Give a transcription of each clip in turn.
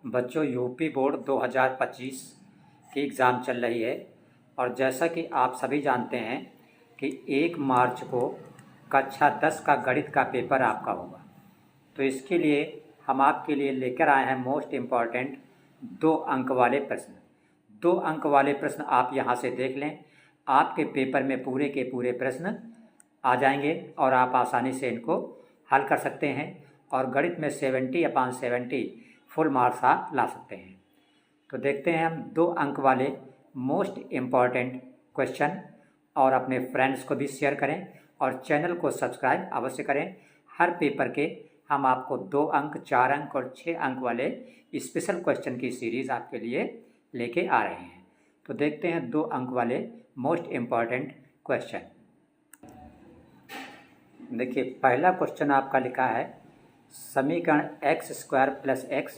बच्चों, UP board 2025 की exam चल रही है और जैसा कि आप सभी जानते हैं कि 1 मार्च को कक्षा 10 का गणित का पेपर आपका होगा। तो इसके लिए हम आपके लिए लेकर आए हैं मोस्ट इम्पॉर्टेंट 2 अंक वाले प्रश्न। 2 अंक वाले प्रश्न आप यहाँ से देख लें। आपके पेपर में पूरे के पूरे प्रश्न आ जाएंगे और आप आसानी से इनको हल कर सकते हैं और गणित में 70/70 फुल मार्क्स आप ला सकते हैं। तो देखते हैं हम 2 अंक वाले मोस्ट इम्पॉर्टेंट क्वेश्चन और अपने फ्रेंड्स को भी शेयर करें और चैनल को सब्सक्राइब अवश्य करें। हर पेपर के हम आपको 2 अंक, 4 अंक और 6 अंक वाले स्पेशल क्वेश्चन की सीरीज़ आपके लिए लेके आ रहे हैं। तो देखते हैं 2 अंक वाले मोस्ट इम्पॉर्टेंट क्वेश्चन। देखिए, पहला क्वेश्चन आपका लिखा है समीकरण x² + x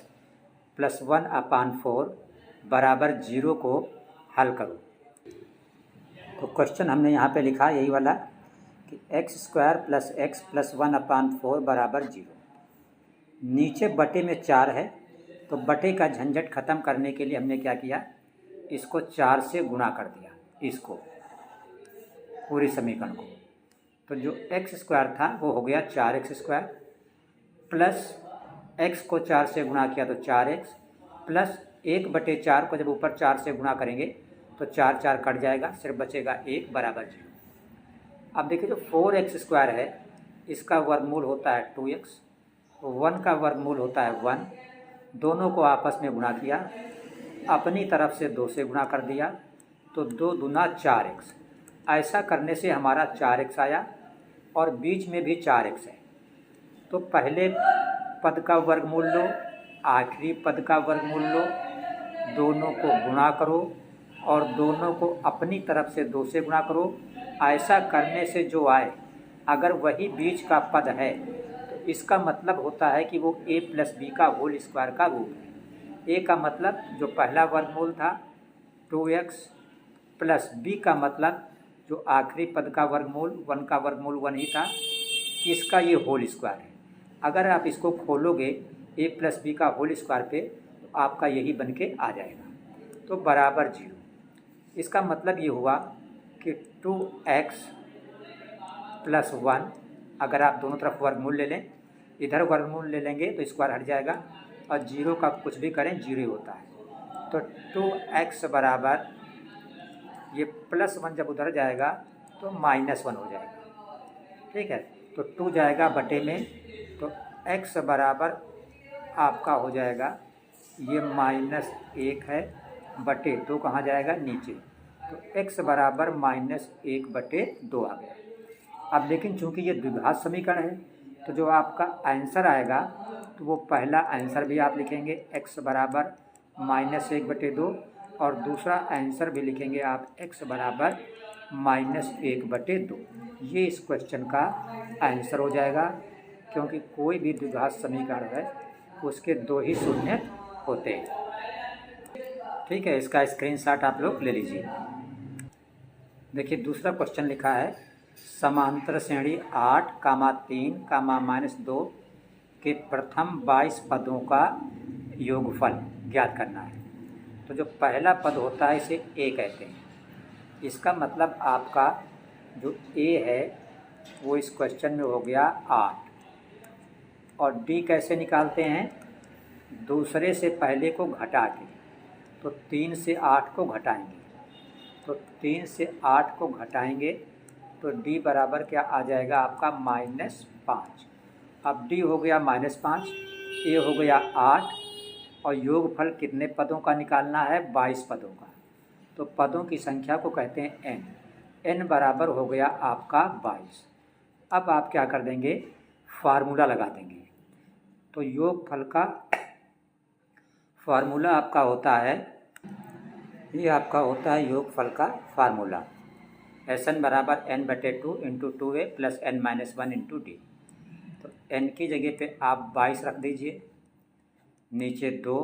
+ 1/4 बराबर 0 को हल करो। तो क्वेश्चन हमने यहाँ पे लिखा यही वाला कि x² + x + 1/4 बराबर 0। नीचे बटे में 4 है, तो बटे का झंझट ख़त्म करने के लिए हमने क्या किया, इसको 4 से गुणा कर दिया, इसको पूरी समीकरण को। तो जो x² था वो हो गया 4x² प्लस x को 4 से गुणा किया तो 4x प्लस 1/4 को जब ऊपर 4 से गुणा करेंगे तो 4 कट जाएगा, सिर्फ बचेगा 1 बराबर 0। अब देखिए, जो 4x² है इसका वर्गमूल होता है 2x, 1 का वर्गमूल होता है 1। दोनों को आपस में गुणा किया, अपनी तरफ से 2 से गुणा कर दिया तो 2 दूना 4x। ऐसा करने से हमारा 4x आया और बीच में भी 4x है। तो पहले पद का वर्गमूल लो, आखिरी पद का वर्गमूल लो, दोनों को गुणा करो और दोनों को अपनी तरफ से 2 से गुणा करो। ऐसा करने से जो आए, अगर वही बीच का पद है तो इसका मतलब होता है कि वो a + b का होल स्क्वायर का रूप है। a का मतलब जो पहला वर्गमूल था 2x प्लस b का मतलब जो आखिरी पद का वर्गमूल 1 का वर्गमूल 1 ही था, इसका ये होल स्क्वायर है। अगर आप इसको खोलोगे a + b का होल स्क्वायर पे तो आपका यही बन के आ जाएगा, तो बराबर 0। इसका मतलब ये हुआ कि 2x + 1, अगर आप दोनों तरफ वर्गमूल ले लें, इधर वर्गमूल ले लेंगे तो स्क्वायर हट जाएगा और 0 का कुछ भी करें 0 ही होता है। तो 2x बराबर ये +1 जब उधर जाएगा तो -1 हो जाएगा, ठीक है। तो 2 जाएगा बटे में, तो x बराबर आपका हो जाएगा ये -1 है बटे 2 कहाँ जाएगा, नीचे। तो x बराबर -1/2 आ गया। अब लेकिन चूंकि ये द्विघात समीकरण है तो जो आपका आंसर आएगा तो वो पहला आंसर भी आप लिखेंगे x बराबर -1/2 और दूसरा आंसर भी लिखेंगे आप x बराबर -1/2। ये इस क्वेश्चन का आंसर हो जाएगा, क्योंकि कोई भी द्विघात समीकरण है उसके 2 ही शून्य होते हैं, ठीक है। इसका स्क्रीनशॉट आप लोग ले लीजिए। देखिए, दूसरा क्वेश्चन लिखा है समांतर श्रेणी 8, 3, -2 के प्रथम 22 पदों का योगफल ज्ञात करना है। तो जो पहला पद होता है इसे a कहते हैं। इसका मतलब आपका जो a है वो इस क्वेश्चन में हो गया 8। और d कैसे निकालते हैं, दूसरे से पहले को घटा के। तो 3 से 8 को घटाएंगे, तो 3 से 8 को घटाएंगे तो d बराबर क्या आ जाएगा आपका -5। अब d हो गया -5, a हो गया 8 और योगफल कितने पदों का निकालना है, 22 पदों का। तो पदों की संख्या को कहते हैं n बराबर हो गया आपका 22। अब आप क्या कर देंगे, फार्मूला लगा देंगे। तो योगफल का फार्मूला आपका होता है, ये आपका होता है योगफल का फार्मूला Sn बराबर n/2 × 2a + n - 1 × d। तो n की जगह पे आप 22 रख दीजिए, नीचे 2,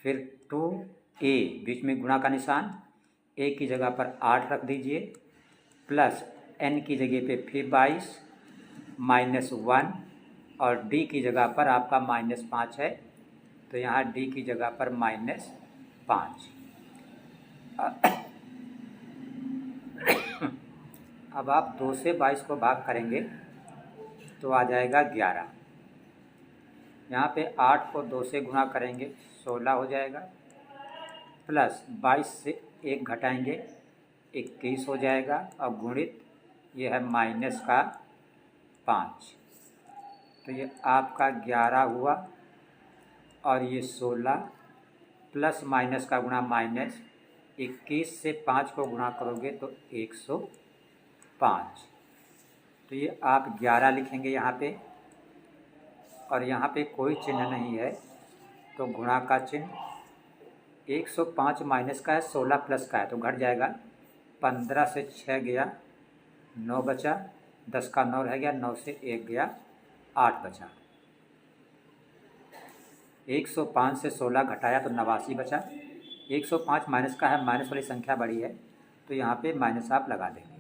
फिर 2a, बीच में गुणा का निशान, a की जगह पर 8 रख दीजिए, प्लस n की जगह पे फिर 22 -1 और d की जगह पर आपका -5 है तो यहाँ डी की जगह पर -5। अब आप 2 से 22 को भाग करेंगे तो आ जाएगा 11। यहाँ पे 8 को 2 से गुणा करेंगे 16 हो जाएगा, प्लस 22 से 1 घटाएंगे 21 हो जाएगा, और गुणित ये है -5, तो ये आपका 11 हुआ, और ये 16 प्लस माइनस का गुणा माइनस, 21 से 5 को गुणा करोगे तो 105। तो ये आप 11 लिखेंगे यहाँ पे, और यहाँ पे कोई चिन्ह नहीं है तो गुणा का चिन्ह। 105 माइनस का है, 16 प्लस का है तो घट जाएगा। 15 से 6 गया 9 बचा, 10 का 9 रह गया, 9 से 1 गया 8 बचा। 105 से 16 घटाया तो 89 बचा। 105 माइनस का है, माइनस वाली संख्या बड़ी है तो यहाँ पे माइनस आप लगा देंगे।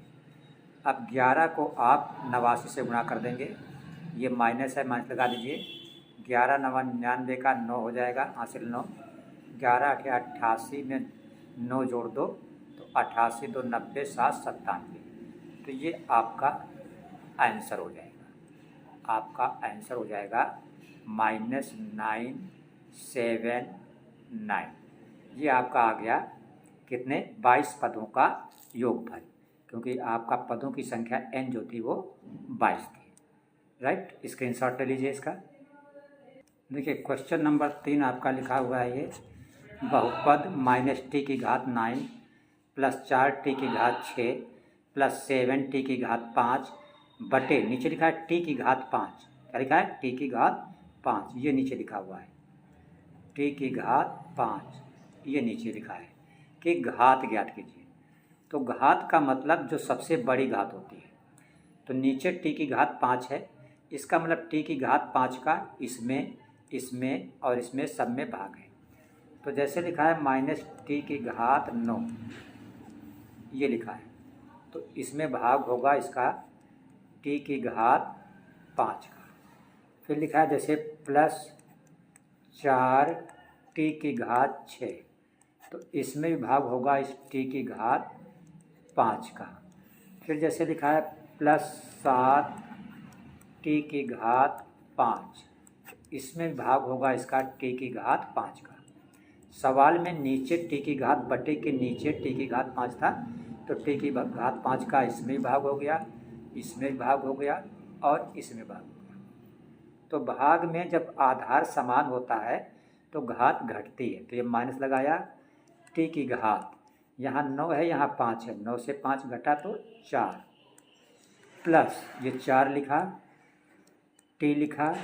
अब 11 को आप 89 से गुणा कर देंगे, ये माइनस है, माइनस लगा दीजिए। 11 9 99 का 9 हो जाएगा, हासिल 9। 11 के 88 में 9 जोड़ दो तो 88 2 90 7 97। तो ये आपका आंसर हो जाएगा, आपका आंसर हो जाएगा -979। ये आपका आ गया कितने 22 पदों का योगफल, क्योंकि आपका पदों की संख्या n जो थी वो 22 थी। राइट, स्क्रीनशॉट ले लीजिए इसका। देखिए क्वेश्चन नंबर 3 आपका लिखा हुआ है ये, बहुपद -t की घात 9 प्लस 4t की घात 6 प्लस 7t की घात 5 बटे, नीचे लिखा है t की घात 5, क्या लिखा है t की घात 5, ये नीचे लिखा हुआ है t की घात 5, ये नीचे लिखा है कि घात ज्ञात कीजिए। तो घात का मतलब जो सबसे बड़ी घात होती है, तो नीचे t की घात 5 है, इसका मतलब t की घात 5 का इसमें इसमें और इसमें सब में भाग है। तो जैसे लिखा है -t की घात 9, ये लिखा है, तो इसमें भाग होगा इसका t की घात 5 का। फिर लिखा है जैसे प्लस 4t की घात 6, तो इसमें भी भाग होगा इस t की घात 5 का। फिर जैसे लिखा है प्लस 7t की घात 5, इसमें भी भाग होगा इसका t की घात 5 का। सवाल में नीचे t की घात बटे के नीचे t की घात 5 था, तो t की घात 5 का इसमें भी भाग हो गया, इसमें भी भाग हो गया और इसमें भाग हो गया। तो भाग में जब आधार समान होता है तो घात घटती है, तो ये माइनस लगाया, t की घात यहाँ 9 है, यहाँ 5 है, 9 से 5 घटा तो 4, प्लस ये 4 लिखा, t लिखा,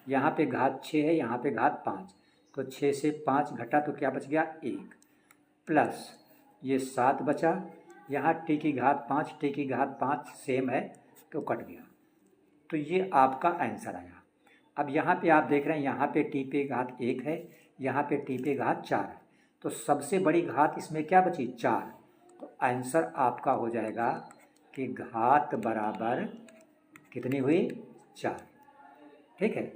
यहाँ पे घात 6 है, यहाँ पे घात 5, तो 6 से 5 घटा तो क्या बच गया 1, प्लस ये 7 बचा, यहाँ t की घात 5 t की घात 5 सेम है तो कट गया। तो ये आपका आंसर आया। अब यहाँ पे आप देख रहे हैं, यहाँ पे t पे घात 1 है, यहाँ पे t पे घात 4 है, तो सबसे बड़ी घात इसमें क्या बची 4, तो आंसर आपका हो जाएगा कि घात बराबर कितनी हुई 4। ठीक है,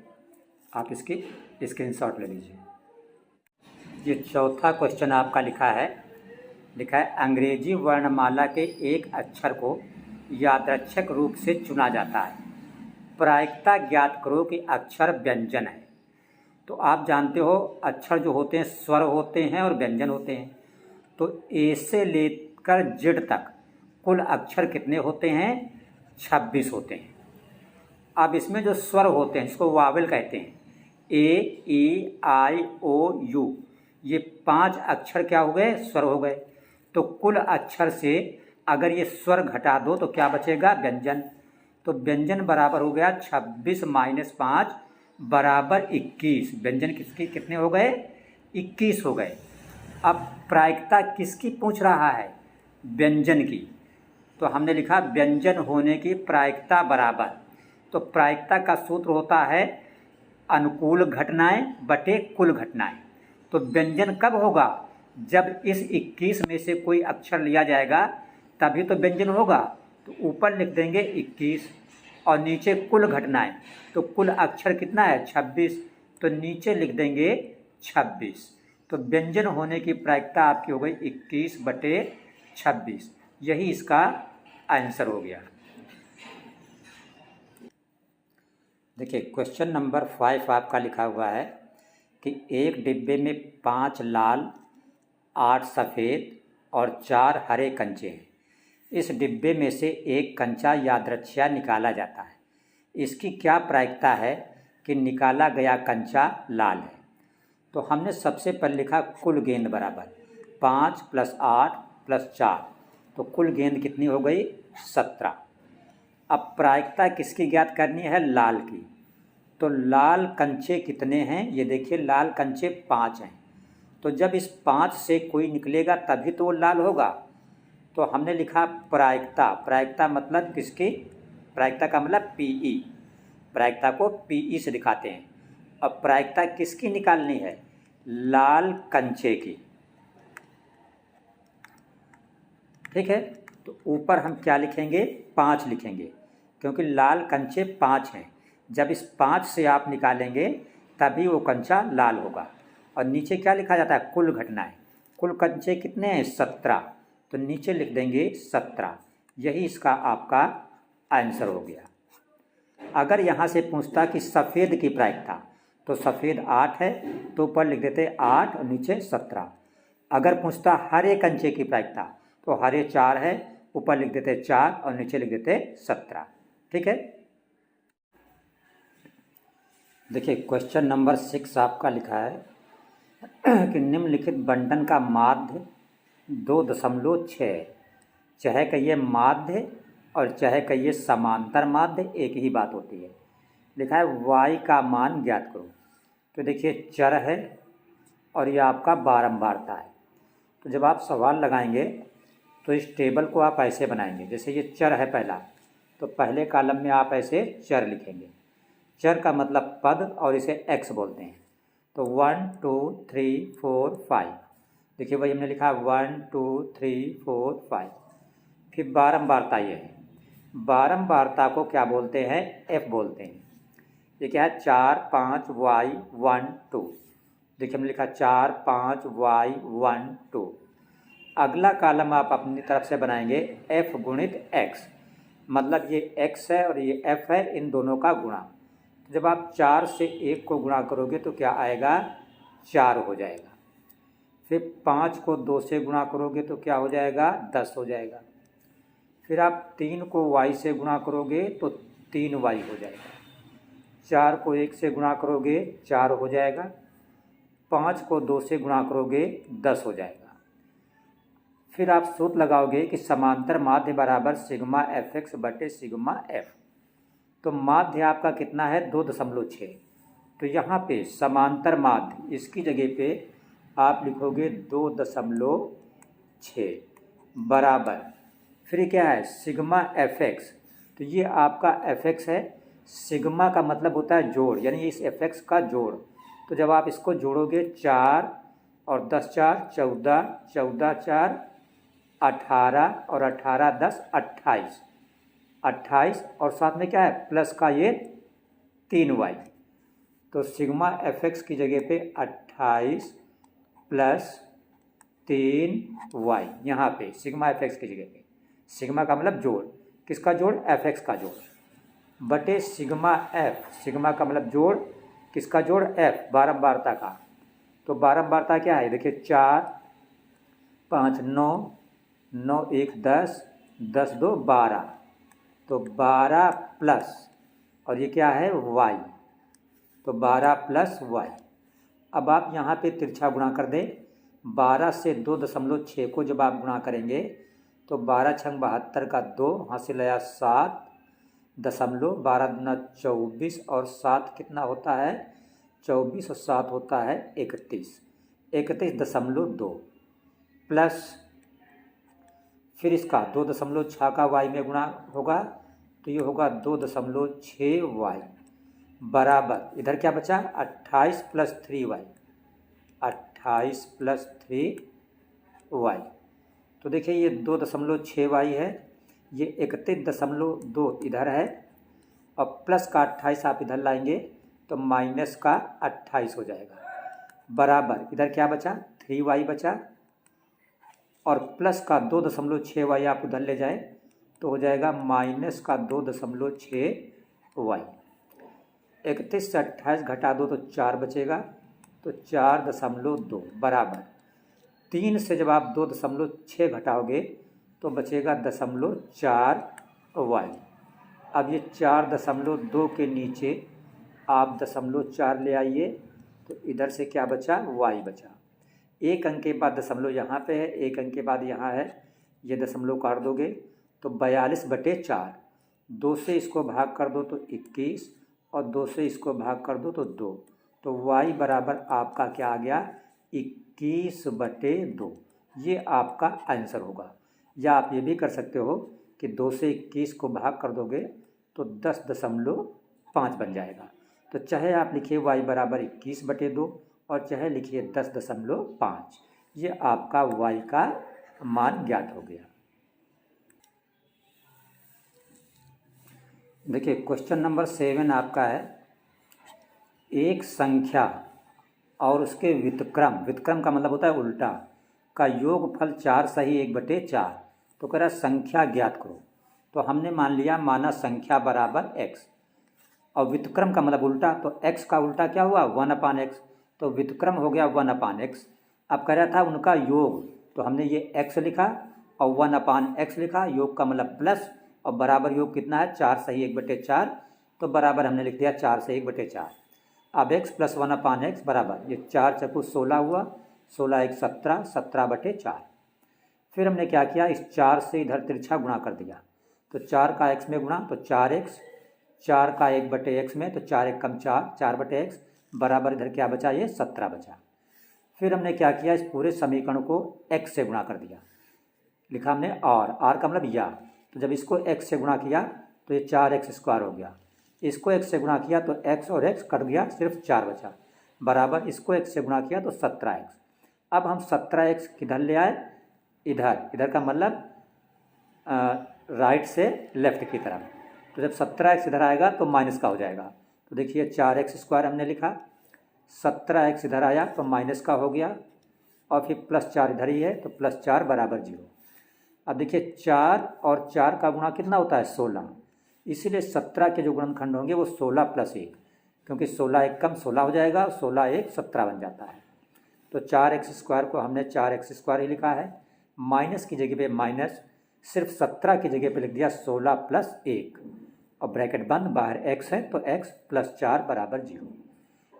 आप इसकी स्क्रीनशॉट ले लीजिए। ये चौथा क्वेश्चन आपका लिखा है अंग्रेजी वर्णमाला के एक अक्षर को यादृच्छिक रूप से चुना जाता है, प्रायिकता ज्ञात करो कि अक्षर व्यंजन है। तो आप जानते हो अक्षर जो होते हैं स्वर होते हैं और व्यंजन होते हैं, तो ए से लेकर जेड तक कुल अक्षर कितने होते हैं 26 होते हैं। अब इसमें जो स्वर होते हैं इसको वावेल कहते हैं, ए ई आई ओ यू, ये 5 अक्षर क्या हो गए स्वर हो गए। तो कुल अक्षर से अगर ये स्वर घटा दो तो क्या बचेगा व्यंजन, तो व्यंजन बराबर हो गया 26 - 5 बराबर 21। व्यंजन किसके कितने हो गए 21 हो गए। अब प्रायिकता किसकी पूछ रहा है व्यंजन की, तो हमने लिखा व्यंजन होने की प्रायिकता बराबर, तो प्रायिकता का सूत्र होता है अनुकूल घटनाएं बटे कुल घटनाएं। तो व्यंजन कब होगा जब इस 21 में से कोई अक्षर लिया जाएगा तभी तो व्यंजन होगा। तो ऊपर लिख देंगे 21 और नीचे कुल घटनाएं, तो कुल अक्षर कितना है 26, तो नीचे लिख देंगे 26। तो व्यंजन होने की प्रायिकता आपकी हो गई 21/26। यही इसका आंसर हो गया। देखिए क्वेश्चन नंबर 5 आपका लिखा हुआ है कि एक डिब्बे में 5 लाल, 8 सफ़ेद और 4 हरे कंचे हैं। इस डिब्बे में से एक कंचा यादृच्छिया निकाला जाता है। इसकी क्या प्रायिकता है कि निकाला गया कंचा लाल है? तो हमने सबसे पहले लिखा कुल गेंद बराबर 5 + 8 + 4, तो कुल गेंद कितनी हो गई? 17। अब प्रायिकता किसकी ज्ञात करनी है? लाल की। तो लाल कंचे कितने हैं? ये देखिए लाल कंचे 5 हैं। तो जब इस 5 से कोई निकलेगा तभी तो वो लाल होगा। तो हमने लिखा प्रायिकता। प्रायिकता मतलब किसकी? प्रायिकता का मतलब पीई। प्रायिकता को पीई से दिखाते हैं। अब प्रायिकता किसकी निकालनी है? लाल कंचे की। ठीक है, तो ऊपर हम क्या लिखेंगे? 5 लिखेंगे, क्योंकि लाल कंचे 5 हैं। जब इस 5 से आप निकालेंगे तभी वो कंचा लाल होगा। और नीचे क्या लिखा जाता है? कुल घटनाएं। कुल कंचे कितने हैं? 17। तो नीचे लिख देंगे 17। यही इसका आपका आंसर हो गया। अगर यहाँ से पूछता कि सफ़ेद की प्रायिकता, तो सफ़ेद 8 है, तो ऊपर लिख देते 8 और नीचे 17। अगर पूछता हरे कंचे की प्रायिकता, तो हरे 4 है, ऊपर लिख देते 4 और नीचे लिख देते 17। ठीक है। देखिए क्वेश्चन नंबर 6 आपका लिखा है कि निम्नलिखित बंटन का माध्य 2.6, चाहे कहिए माध्य और चाहे कहिए समांतर माध्य, एक ही बात होती है। लिखा है y का मान ज्ञात करो। तो देखिए चर है और यह आपका बारंबारता है। तो जब आप सवाल लगाएंगे तो इस टेबल को आप ऐसे बनाएंगे, जैसे ये चर है पहला, तो पहले कॉलम में आप ऐसे चर लिखेंगे। चर का मतलब पद, और इसे x बोलते हैं। तो 1 2 3 4 5। देखिए वही हमने लिखा 1 2 3 4 5। फिर बारंबारता ये है। बारंबारता को क्या बोलते हैं? f बोलते हैं। ये क्या है? 4 5 y 1 2। देखिए हमने लिखा 4 5 y 1 2। अगला कॉलम आप अपनी तरफ से बनाएंगे f गुणित x, मतलब ये x है और ये f है, इन दोनों का गुणा। जब आप 4 से 1 को गुणा करोगे तो क्या आएगा? 4 हो जाएगा। फिर 5 को 2 से गुणा करोगे तो क्या हो जाएगा? 10 हो जाएगा। फिर आप 3 को y से गुणा करोगे तो 3y हो जाएगा। 4 को 1 से गुणा करोगे 4 हो जाएगा। 5 को 2 से गुणा करोगे 10 हो जाएगा। फिर आप सूत्र लगाओगे कि समांतर माध्य बराबर सिग्मा fx बटे सिग्मा f। तो माध्य आपका कितना है? 2.6। तो यहाँ पे समांतर माध्य, इसकी जगह पे आप लिखोगे 2.6 बराबर, फिर क्या है? Sigma fx। तो ये आपका fx है। सिग्मा का मतलब होता है जोड़, यानी इस fx का जोड़। तो जब आप इसको जोड़ोगे 4 और 10 4 14, 14 4 18 और 18 10 28, 28 और साथ में क्या है? प्लस का ये 3y। तो सिग्मा fx की जगह पे 28 + 3y, यहाँ पे सिग्मा fx की जगह पे। सिग्मा का मतलब जोड़, किसका जोड़? fx का जोड़, बटे सिग्मा f। सिग्मा का मतलब जोड़, किसका जोड़? f, बारंबारता का। तो बारंबारता क्या है? देखिए 4 5 9, 9 1 10, 10 2 12, तो 12 प्लस, और ये क्या है? y। तो 12 + y। अब आप यहाँ पे तिरछा गुणा कर दें। 12 से 2.6 को जब आप गुणा करेंगे तो 12 छंग 72 का 2, हासिल आया 7 दशमलव, 12 दूना 24 और 7 कितना होता है? 24 और 7 होता है 31, 31.2 प्लस, फिर इसका 2.6 का y में गुणा होगा तो ये होगा 2.6y बराबर, इधर क्या बचा? 28 + 3y, 28 + 3y। तो देखिए ये 2.6y है, ये 31.2 इधर है, और प्लस का 28 आप इधर लाएंगे तो माइनस का 28 हो जाएगा। बराबर इधर क्या बचा 3y बचा, और प्लस का 2.6y आप उधर ले जाए तो हो जाएगा माइनस का 2.6y। 31 से 28 घटा दो तो 4 बचेगा, तो 4.2 बराबर 3 से जब आप 2.6 घटाओगे तो बचेगा 0.4y। अब ये 4.2 के नीचे आप 0.4 ले आइए तो इधर से क्या बचा y बचा। एक अंक के बाद दशमलव यहाँ पे है, एक अंक के बाद यहाँ है, ये दशमलव काट दोगे तो 42/4। 2 से इसको भाग कर दो तो 21 और 2 से इसको भाग कर दो तो 2, तो y बराबर आपका क्या आ गया 21/2। ये आपका आंसर होगा। या आप ये भी कर सकते हो कि 2 से 21 को भाग कर दोगे तो 10.5 बन जाएगा। तो चाहे आप लिखिए y बराबर 21/2 और चाहे लिखिए 10.5, ये आपका y का मान ज्ञात हो गया। देखिए क्वेश्चन नंबर 7 आपका है, एक संख्या और उसके व्युत्क्रम का मतलब होता है उल्टा, का योगफल 4 सही 1/4। तो कह रहा संख्या ज्ञात करो। तो हमने मान लिया माना संख्या बराबर x, और व्युत्क्रम का मतलब उल्टा, तो x का उल्टा क्या हुआ 1/x, तो व्युत्क्रम हो गया 1/x। अब कह रहा था उनका योग, तो हमने ये x लिखा और 1/x लिखा, योग का मतलब प्लस, और बराबर योग कितना है 4 सही 1/4, तो बराबर हमने लिख दिया 4 से 1/4। अब x प्लस 1/x बराबर, ये 4 चक्कू 16 हुआ, 16 1 17, 17/4। फिर हमने क्या किया, इस 4 से इधर तिरछा गुणा कर दिया, तो 4 का x में गुणा तो 4x, 4 का 1/x में तो 4 1 कम 4, 4/x बराबर इधर क्या बचा ये 17 बचा। फिर हमने क्या किया, इस पूरे समीकरण को x से गुणा कर दिया, लिखा हमने r का मतलब या, तो जब इसको x से गुणा किया तो ये 4x² हो गया, इसको x से गुणा किया तो x और x कट गया, सिर्फ 4 बचा, बराबर इसको x से गुणा किया तो 17x। अब हम 17x किधर ले आए, इधर का मतलब राइट से लेफ्ट की तरफ। तो जब 17x इधर आएगा तो माइनस का हो जाएगा, तो देखिए 4x² हमने लिखा, 17x इधर आया तो माइनस का हो गया, और फिर +4 इधर ही है तो +4 बराबर 0। अब देखिए 4 और 4 का गुणा कितना होता है 16, इसीलिए 17 के जो गुणनखंड होंगे वो 16 + 1, क्योंकि 16 1 कम 16 हो जाएगा और 16 1 17 बन जाता है। तो 4x² को हमने 4x² ही लिखा है, माइनस की जगह पे माइनस, सिर्फ 17 की जगह पे लिख दिया 16 + 1, और ब्रैकेट बंद, बाहर x है तो x + 4 बराबर 0।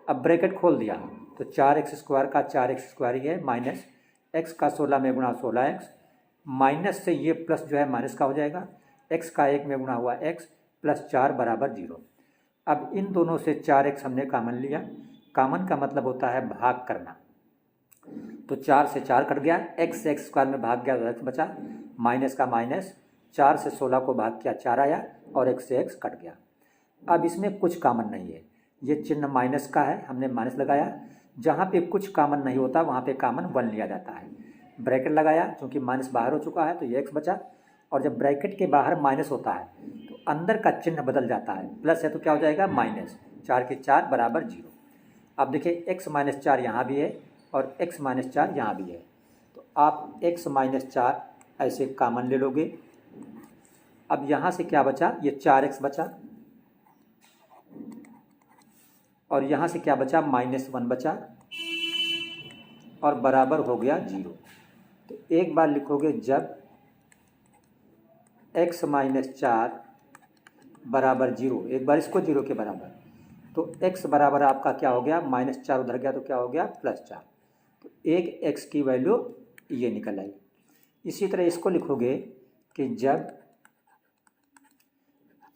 अब ब्रैकेट खोल दिया तो 4x² का 4x² ही है, माइनस x का 16 में गुणा 16x, माइनस से ये प्लस जो है माइनस का हो जाएगा, x का 1 में गुणा हुआ x + 4 बराबर 0। अब इन दोनों से 4x हमने कामन लिया, कामन का मतलब होता है भाग करना, तो 4 से 4 कट गया, x से x² में भाग गया तो x बचा, माइनस का माइनस, 4 से 16 को भाग किया 4 आया, और x से x कट गया। अब इसमें कुछ कामन नहीं है, ये चिन्ह माइनस का है, हमने माइनस लगाया, जहाँ पे कुछ कामन नहीं होता वहाँ पे कामन 1 लिया जाता है। ब्रैकेट लगाया, क्योंकि माइनस बाहर हो चुका है तो ये x बचा, और जब ब्रैकेट के बाहर माइनस होता है तो अंदर का चिन्ह बदल जाता है, प्लस है तो क्या हो जाएगा माइनस, 4 के 4 बराबर 0। अब देखिए x - 4 यहाँ भी है और x - 4 यहाँ भी है, तो आप x - 4 ऐसे कामन ले लोगे। अब यहाँ से क्या बचा, ये 4x बचा, और यहाँ से क्या बचा -1 बचा, और बराबर हो गया 0। तो एक बार लिखोगे जब x - 4 बराबर 0, एक बार इसको 0 के बराबर, तो x बराबर आपका क्या हो गया, -4 उधर गया तो क्या हो गया +4, तो एक x की वैल्यू ये निकल आई। इसी तरह इसको लिखोगे कि जब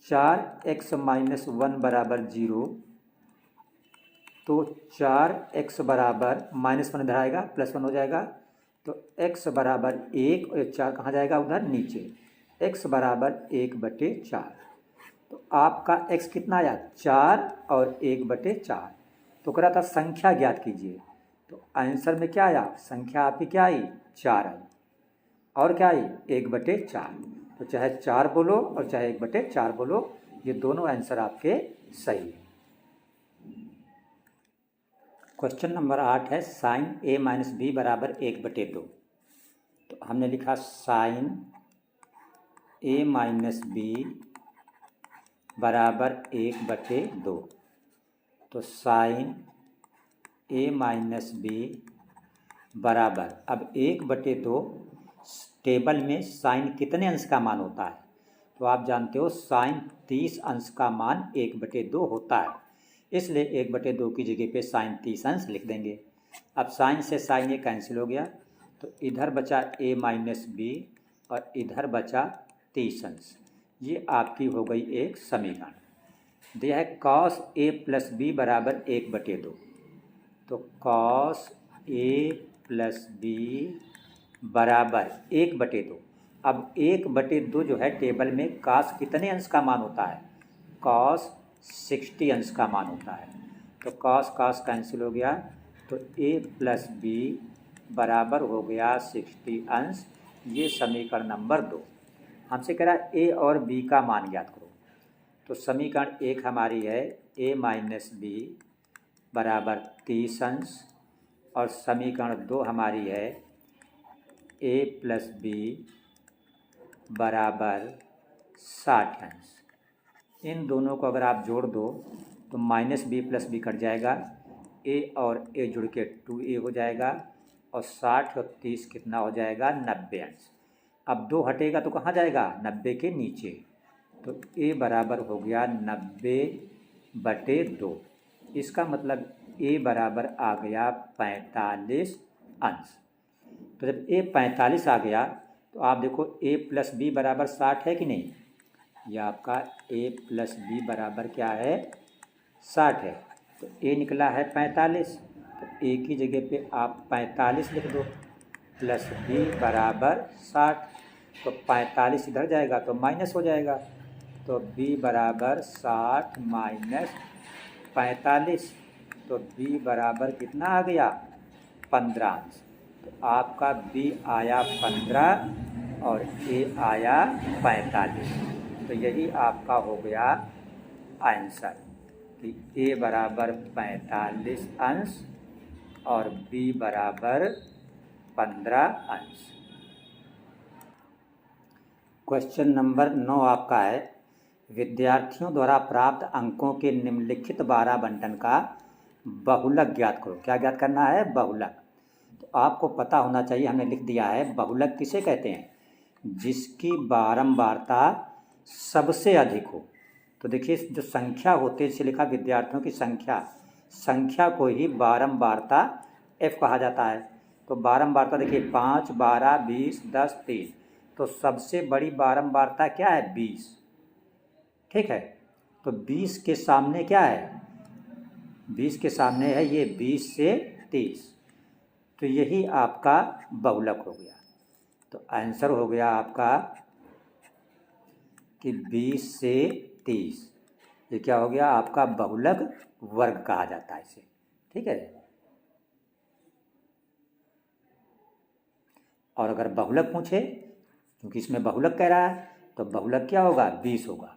4x - 1 बराबर 0, तो 4x बराबर -1 इधर आएगा, +1 हो जाएगा, तो x बराबर 1, और 4 कहाँ जाएगा उधर नीचे, x बराबर 1/4। तो आपका x कितना आया 4 और 1/4। तो कह रहा था संख्या ज्ञात कीजिए, तो आंसर में क्या आया, संख्या आपकी क्या आई 4 आई, और क्या आई 1/4। तो चाहे 4 बोलो और चाहे 1/4 बोलो, ये दोनों आंसर आपके सही है। क्वेश्चन नंबर 8 है साइन ए माइनस बी बराबर 1/2। तो हमने लिखा साइन ए माइनस बी बराबर 1/2। तो साइन ए माइनस बी बराबर, अब 1/2 टेबल में साइन कितने अंश का मान होता है? तो आप जानते हो साइन 30 अंश का मान 1/2 होता है, इसलिए 1/2 की जगह पे साइन 30 अंश लिख देंगे। अब साइन से साइन ये कैंसिल हो गया, तो इधर बचा ए माइनस बी और इधर बचा 30 अंश। ये आपकी हो गई एक समीकरण। दिया है कॉस ए प्लस बी बराबर 1/2। तो कॉस ए प्लस बी बराबर 1/2। अब 1/2 जो है टेबल में कॉस कितने अंश का मान होता है? कॉस 60 अंश का मान होता है। तो कॉस कॉस कैंसिल हो गया, तो ए प्लस बी बराबर हो गया 60 अंश। ये समीकरण नंबर 2। हमसे कह रहा है ए और बी का मान ज्ञात करो। तो समीकरण 1 हमारी है ए माइनस बी बराबर 30 अंश और समीकरण 2 हमारी है ए प्लस बी बराबर 60 अंश। इन दोनों को अगर आप जोड़ दो तो minus B plus B cut जाएगा, ए और ए जुड़ के 2a हो जाएगा और 60 और 30 कितना हो जाएगा? 90 अंश। अब 2 हटेगा तो कहाँ जाएगा? 90 के नीचे। तो a बराबर हो गया 90/2। इसका मतलब a बराबर आ गया 45 अंश। तो जब a 45 आ गया तो आप देखो a प्लस बी बराबर 60 है कि नहीं? यह आपका a प्लस बी बराबर क्या है? 60 है। तो a निकला है 45। तो a की जगह पे आप 45 लिख दो प्लस b बराबर 60। तो 45 इधर जाएगा तो माइनस हो जाएगा। तो b बराबर 60 माइनस 45। तो b बराबर कितना आ गया? 15 अंश। तो आपका b आया 15 और a आया 45। तो यही आपका हो गया आंसर कि a बराबर 45 अंश और b बराबर 15 अंश। क्वेश्चन नंबर 9 आपका है विद्यार्थियों द्वारा प्राप्त अंकों के निम्नलिखित 12 बंटन का बहुलक ज्ञात करो। क्या ज्ञात करना है? बहुलक। तो आपको पता होना चाहिए, हमने लिख दिया है बहुलक किसे कहते हैं? जिसकी बारंबारता सबसे अधिक हो। तो देखिए जो संख्या होती है, जिसे लिखा विद्यार्थियों की संख्या को ही बारंबारता f कहा जाता है। तो बारंबारता देखिए 5, 12, 20, 10, 3। तो सबसे बड़ी बारंबारता क्या है? 20। ठीक है। तो 20 के सामने क्या है? 20 के सामने है ये 20 से 30। तो यही आपका बहुलक हो गया। तो आंसर हो गया आपका कि 20 से 30। ये क्या हो गया? आपका बहुलक वर्ग कहा जाता है इसे। ठीक है। और अगर बहुलक पूछे, क्योंकि इसमें बहुलक कह रहा है, तो बहुलक क्या होगा? 20 होगा।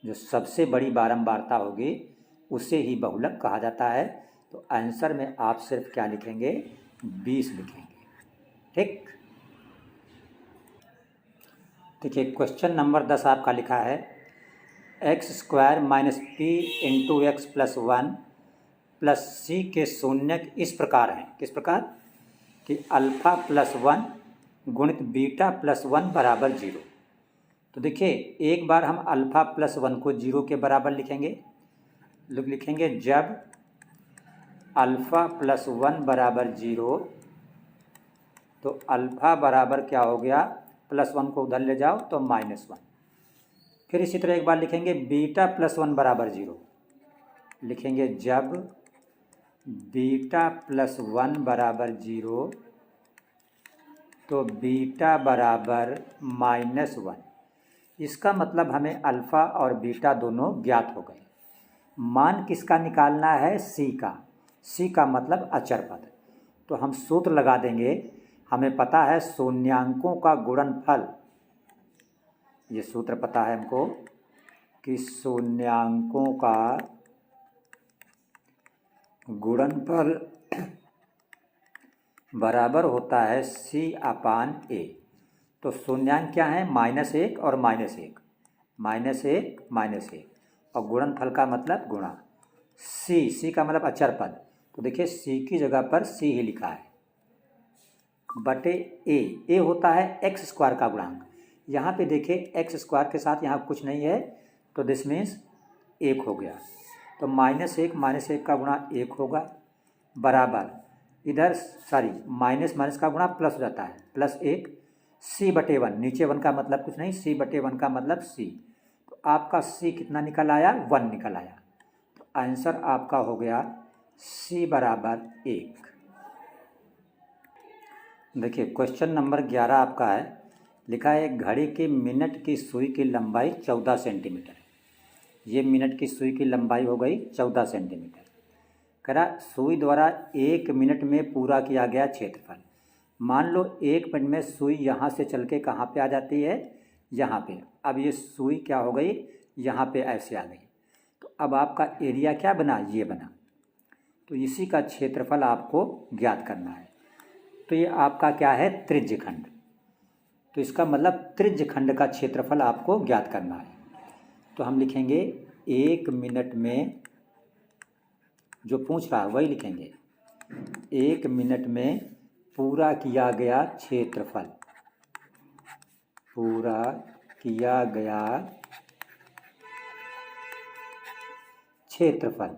जो सबसे बड़ी बारंबारता होगी उसे ही बहुलक कहा जाता है। तो आंसर में आप सिर्फ क्या लिखेंगे? 20 लिखेंगे। ठीक। देखिए क्वेश्चन नंबर 10 आपका लिखा है x² minus p into x plus 1 plus c के शून्यक इस प्रकार हैं। किस प्रकार? कि अल्फ़ा प्लस 1 गुणित बीटा प्लस 1 बराबर 0। तो देखिए एक बार हम अल्फ़ा प्लस 1 को 0 के बराबर लिखेंगे। लिखेंगे जब अल्फ़ा प्लस 1 बराबर 0, तो अल्फ़ा बराबर क्या हो गया? प्लस 1 को उधर ले जाओ तो -1। फिर इसी तरह एक बार लिखेंगे बीटा प्लस 1 बराबर 0। लिखेंगे जब बीटा प्लस 1 बराबर 0, तो बीटा बराबर -1। इसका मतलब हमें अल्फ़ा और बीटा दोनों ज्ञात हो गए। मान किसका निकालना है? c का। c का मतलब अचर पद। तो हम सूत्र लगा देंगे। हमें पता है शून्यांकों का गुणनफल। ये सूत्र पता है हमको कि शून्यांकों का गुणनफल बराबर होता है C/A। तो शून्यांक क्या है? -1 और -1, -1 -1, और गुणनफल का मतलब गुणा। C का मतलब अचर पद, तो देखिए C की जगह पर C ही लिखा है, बटे A होता है x² का गुणांक। यहाँ पे देखिए x² के साथ यहाँ कुछ नहीं है, तो दिस मीन्स 1 हो गया। तो -1 का गुणा 1 होगा, बराबर इधर माइनस माइनस का गुणा प्लस हो जाता है, +1 C/1, नीचे 1 का मतलब कुछ नहीं, C/1 का मतलब C। तो आपका C कितना निकल आया? 1 निकल आया। तो आंसर आपका हो गया C = 1। देखिए क्वेश्चन नंबर 11 आपका है, लिखा है एक घड़ी की मिनट की सुई की लंबाई 14 सेंटीमीटर है। ये मिनट की सुई की लंबाई हो गई 14 सेंटीमीटर। कह रहा सुई द्वारा 1 मिनट में पूरा किया गया क्षेत्रफल। मान लो 1 मिनट में सुई यहाँ से चल के कहाँ पे आ जाती है? यहाँ पे। अब ये सुई क्या हो गई? यहाँ पे ऐसे आ गई। तो अब आपका एरिया क्या बना? ये बना। तो इसी का क्षेत्रफल आपको ज्ञात करना है। तो ये आपका क्या है? त्रिज्यखंड। तो इसका मतलब त्रिज्यखंड का क्षेत्रफल आपको ज्ञात करना है। तो हम लिखेंगे 1 मिनट में, जो पूछ रहा है वही लिखेंगे, 1 मिनट में पूरा किया गया क्षेत्रफल, पूरा किया गया क्षेत्रफल।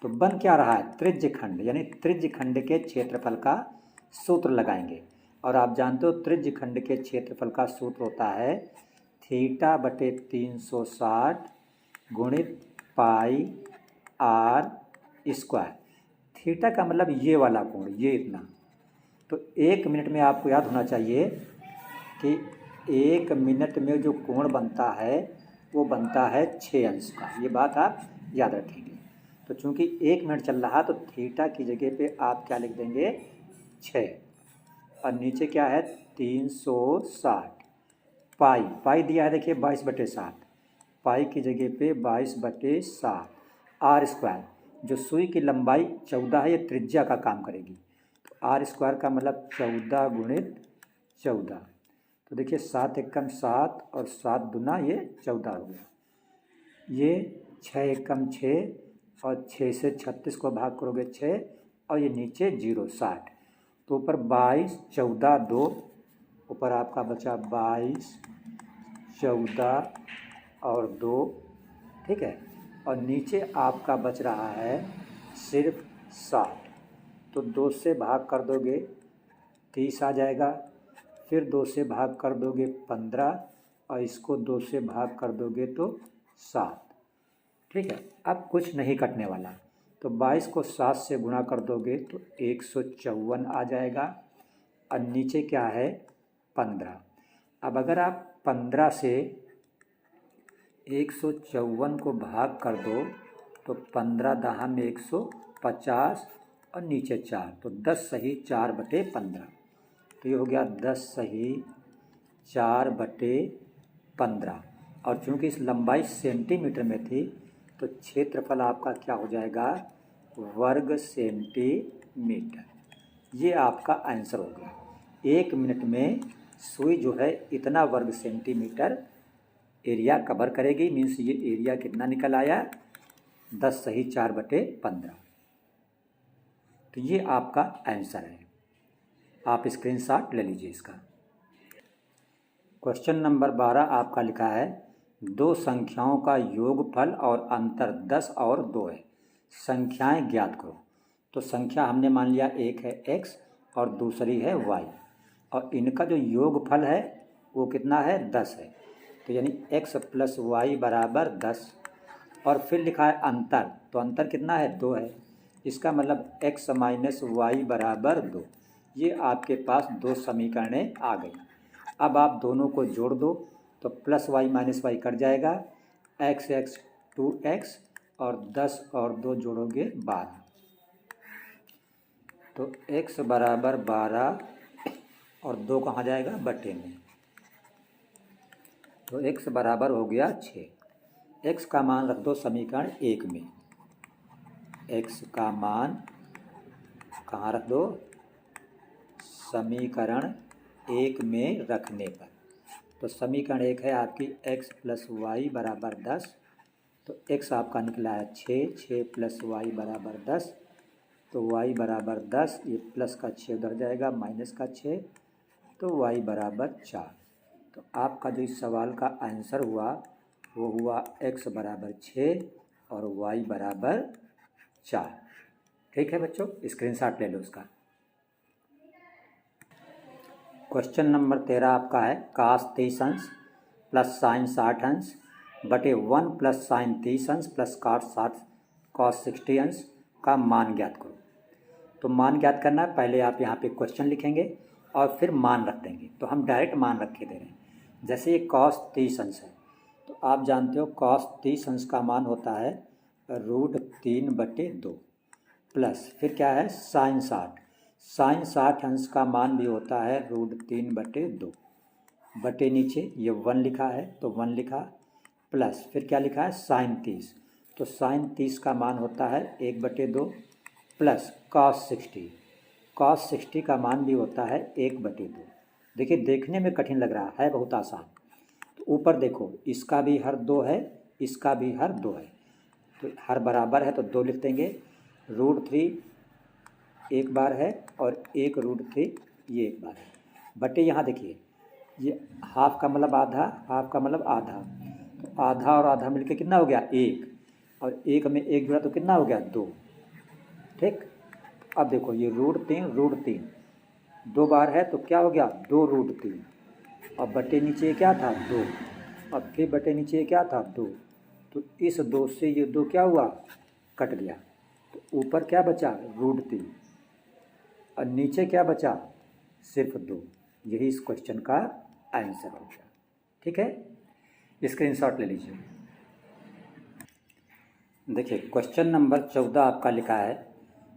तो बन क्या रहा है? त्रिज्यखंड, यानी त्रिज्यखंड के क्षेत्रफल का सूत्र लगाएंगे। और आप जानते हो त्रिज्यखंड के क्षेत्रफल का सूत्र होता है θ/360 गुणित πr²। थीटा का मतलब ये वाला कोण, ये इतना। तो 1 मिनट में आपको याद होना चाहिए कि 1 मिनट में जो कोण बनता है वो बनता है 6 अंश का। ये बात आप याद रखेंगे। तो चूंकि 1 मिनट चल रहा, तो थीटा की जगह पे आप क्या लिख देंगे? 6, और नीचे क्या है? 360। पाई दिया है, देखिए 22/7, पाई की जगह पे 22/7 r²। जो सुई की लंबाई 14 है, ये त्रिज्या का काम करेगी। तो r² का मतलब 14 गुणित 14। तो देखिए 7 एकम 7 और 7 दूना ये 14 हो गया। ये 6 एकम 6 और 6 से 36 को भाग करोगे 6, और ये नीचे 0 60। तो ऊपर 22 14 2, ऊपर आपका बचा 22 14 और 2, ठीक है। और नीचे आपका बच रहा है सिर्फ 60। तो 2 से भाग कर दोगे 30 आ जाएगा, फिर 2 से भाग कर दोगे 15, और इसको 2 से भाग कर दोगे तो 7, ठीक है। अब कुछ नहीं कटने वाला, तो 22 को 7 से गुणा कर दोगे तो 154 आ जाएगा, और नीचे क्या है? 15। अब अगर आप 15 से 154 को भाग कर दो तो 15 दहा में 150, और नीचे 4, तो 10 सही 4/15। तो ये हो गया 10 सही 4/15। और चूँकि इस लंबाई सेंटीमीटर में थी, तो क्षेत्रफल आपका क्या हो जाएगा? वर्ग सेंटीमीटर। ये आपका आंसर हो गया। 1 मिनट में सुई जो है इतना वर्ग सेंटीमीटर एरिया कवर करेगी। मीन्स ये एरिया कितना निकल आया? 10 सही 4/15। तो ये आपका आंसर है। आप स्क्रीनशॉट ले लीजिए इसका। क्वेश्चन नंबर 12 आपका लिखा है, दो संख्याओं का योगफल और अंतर 10 और 2 है, संख्याएं ज्ञात करो। तो संख्या हमने मान लिया एक है x और दूसरी है y, और इनका जो योगफल है वो कितना है? 10 है। तो यानी x + y = 10। और फिर लिखा है अंतर, तो अंतर कितना है? 2 है। इसका मतलब x - y = 2। ये आपके पास दो समीकरणें आ गई। अब आप दोनों को जोड़ दो तो +y - y कट जाएगा, x 2x, और 10 और 2 जोड़ोगे 12। तो x = 12 और 2 कहाँ जाएगा? बटे में। तो x बराबर हो गया 6। x का मान रख दो समीकरण 1 में। x का मान कहाँ रख दो? समीकरण 1 में रखने पर। तो समीकरण 1 है आपकी x + y = 10। तो x आपका निकला है 6 + y = 10। तो y = 10, ये प्लस का 6 उधर जाएगा, माइनस का 6, तो y = 4। तो आपका जो इस सवाल का आंसर हुआ वो हुआ x = 6 और y = 4। ठीक है बच्चों, स्क्रीनशॉट ले लो उसका। क्वेश्चन नंबर 13 आपका है cos 30 अंश प्लस sin 60 अंश बटे 1 + sin 30 अंश प्लस cos 60 अंश का मान ज्ञात करो। तो मान ज्ञात करना है, पहले आप यहाँ पे क्वेश्चन लिखेंगे और फिर मान रख देंगे। तो हम डायरेक्ट मान रख के दे रहे हैं। जैसे ये cos 30 अंश है, तो आप जानते हो cos 30 अंश का मान होता है √3/2 प्लस फिर क्या है sin 60 अंश का मान भी होता है √3/2 बटे नीचे ये 1 लिखा है तो 1 लिखा, प्लस फिर क्या लिखा है sin 30। तो sin 30 का मान होता है 1/2 प्लस cos 60 का मान भी होता है 1/2। देखिए देखने में कठिन लग रहा है बहुत आसान। तो ऊपर देखो, इसका भी हर 2 है, इसका भी हर 2 है, तो हर बराबर है तो 2 लिख देंगे। √3 एक बार है और 1 √3 ये एक बार है, बटे यहाँ देखिए ये हाफ का मतलब आधा, हाफ का मतलब आधा, तो आधा और आधा मिलके कितना हो गया 1, और 1 में 1 जुड़ा तो कितना हो गया 2। ठीक, अब देखो ये √3 2 बार है तो क्या हो गया 2 √3, अब बटे नीचे क्या था 2, अब फिर बटे नीचे क्या था 2, तो इस 2 से ये 2 क्या हुआ कट गया, तो ऊपर क्या बचा √3 और नीचे क्या बचा सिर्फ 2। यही इस क्वेश्चन का आंसर हो गया। ठीक है, स्क्रीनशॉट ले लीजिए। देखिए क्वेश्चन नंबर 14 आपका लिखा है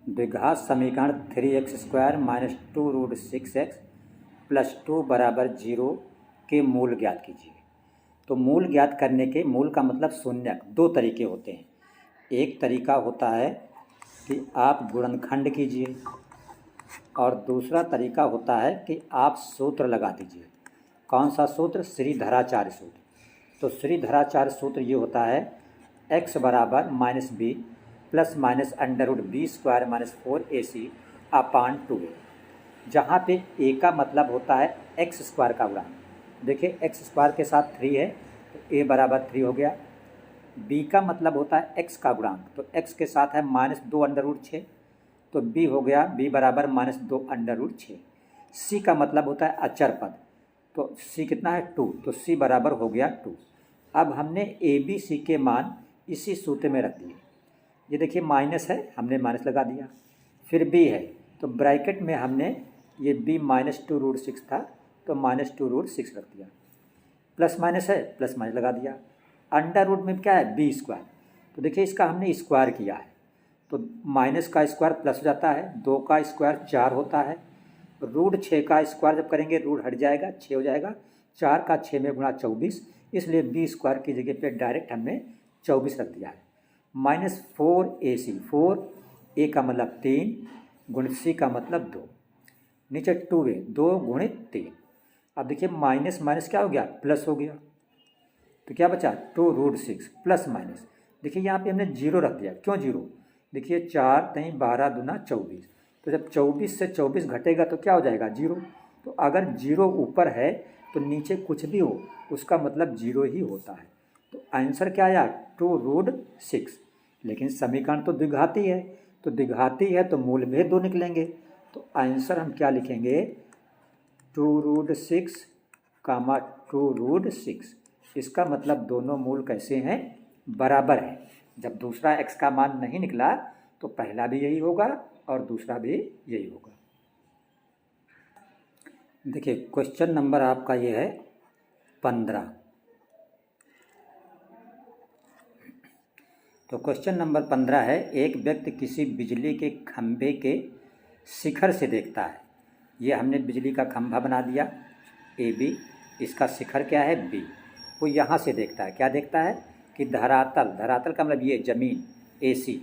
द्विघात समीकरण 3x² - 2√6x + 2 = 0 के मूल ज्ञात कीजिए। तो मूल ज्ञात करने के, मूल का मतलब शून्यक, 2 तरीके होते हैं। एक तरीका होता है कि आप गुणनखंड कीजिए और दूसरा तरीका होता है कि आप सूत्र लगा दीजिए। कौन सा सूत्र? श्रीधराचार्य सूत्र। तो श्रीधराचार्य सूत्र ये होता है x = -b + √b² - 4ac/2a, जहाँ पे a का मतलब होता है x² का गुणांक। देखिए x² के साथ 3 है तो a = 3 हो गया। b का मतलब होता है x का गुणांक, तो x के साथ है -2√6 तो b हो गया b = -2√6। c का मतलब होता है अचर पद, तो c कितना है 2, तो c बराबर हो गया 2। अब हमने a b c के मान इसी सूत्र में रख दिए। ये देखिए माइनस है, हमने माइनस लगा दिया, फिर b है तो ब्रैकेट में हमने ये b -2√6 था तो -2√6 रख दिया, प्लस माइनस है प्लस माइनस लगा दिया, अंडर रूट में क्या है b², तो देखिए इसका हमने स्क्वायर किया है तो माइनस का स्क्वायर प्लस हो जाता है, 2 का स्क्वायर 4 होता है, √6 का स्क्वायर जब करेंगे रूट हट जाएगा 6 हो जाएगा, 4 का 6 में गुणा 24, इसलिए b² की जगह पे डायरेक्ट हमने 24 रख दिया है। -4ac, 4 a का मतलब 3 गुणित c का मतलब 2, नीचे 2a 2 गुणित 3। अब देखिए माइनस माइनस क्या हो गया प्लस हो गया, तो क्या बचा 2√6 प्लस माइनस। देखिए यहाँ पे हमने 0 रख दिया, क्यों 0? देखिए 4 3 12 दूना 24, तो जब 24 से 24 घटेगा तो क्या हो जाएगा 0। तो अगर 0 ऊपर है तो नीचे कुछ भी हो उसका मतलब 0 ही होता है। तो आंसर क्या आया 2√6। लेकिन समीकरण तो द्विघाती है, तो द्विघाती है तो मूल भेद 2 निकलेंगे, तो आंसर हम क्या लिखेंगे 2√6, 2√6। इसका मतलब दोनों मूल कैसे हैं बराबर है। जब दूसरा x का मान नहीं निकला तो पहला भी यही होगा और दूसरा भी यही होगा। देखिए क्वेश्चन नंबर आपका ये है 15। तो क्वेश्चन नंबर 15 है एक व्यक्ति किसी बिजली के खंभे के शिखर से देखता है। ये हमने बिजली का खंभा बना दिया AB, इसका शिखर क्या है B। वो यहाँ से देखता है, क्या देखता है कि धरातल का मतलब ये जमीन AC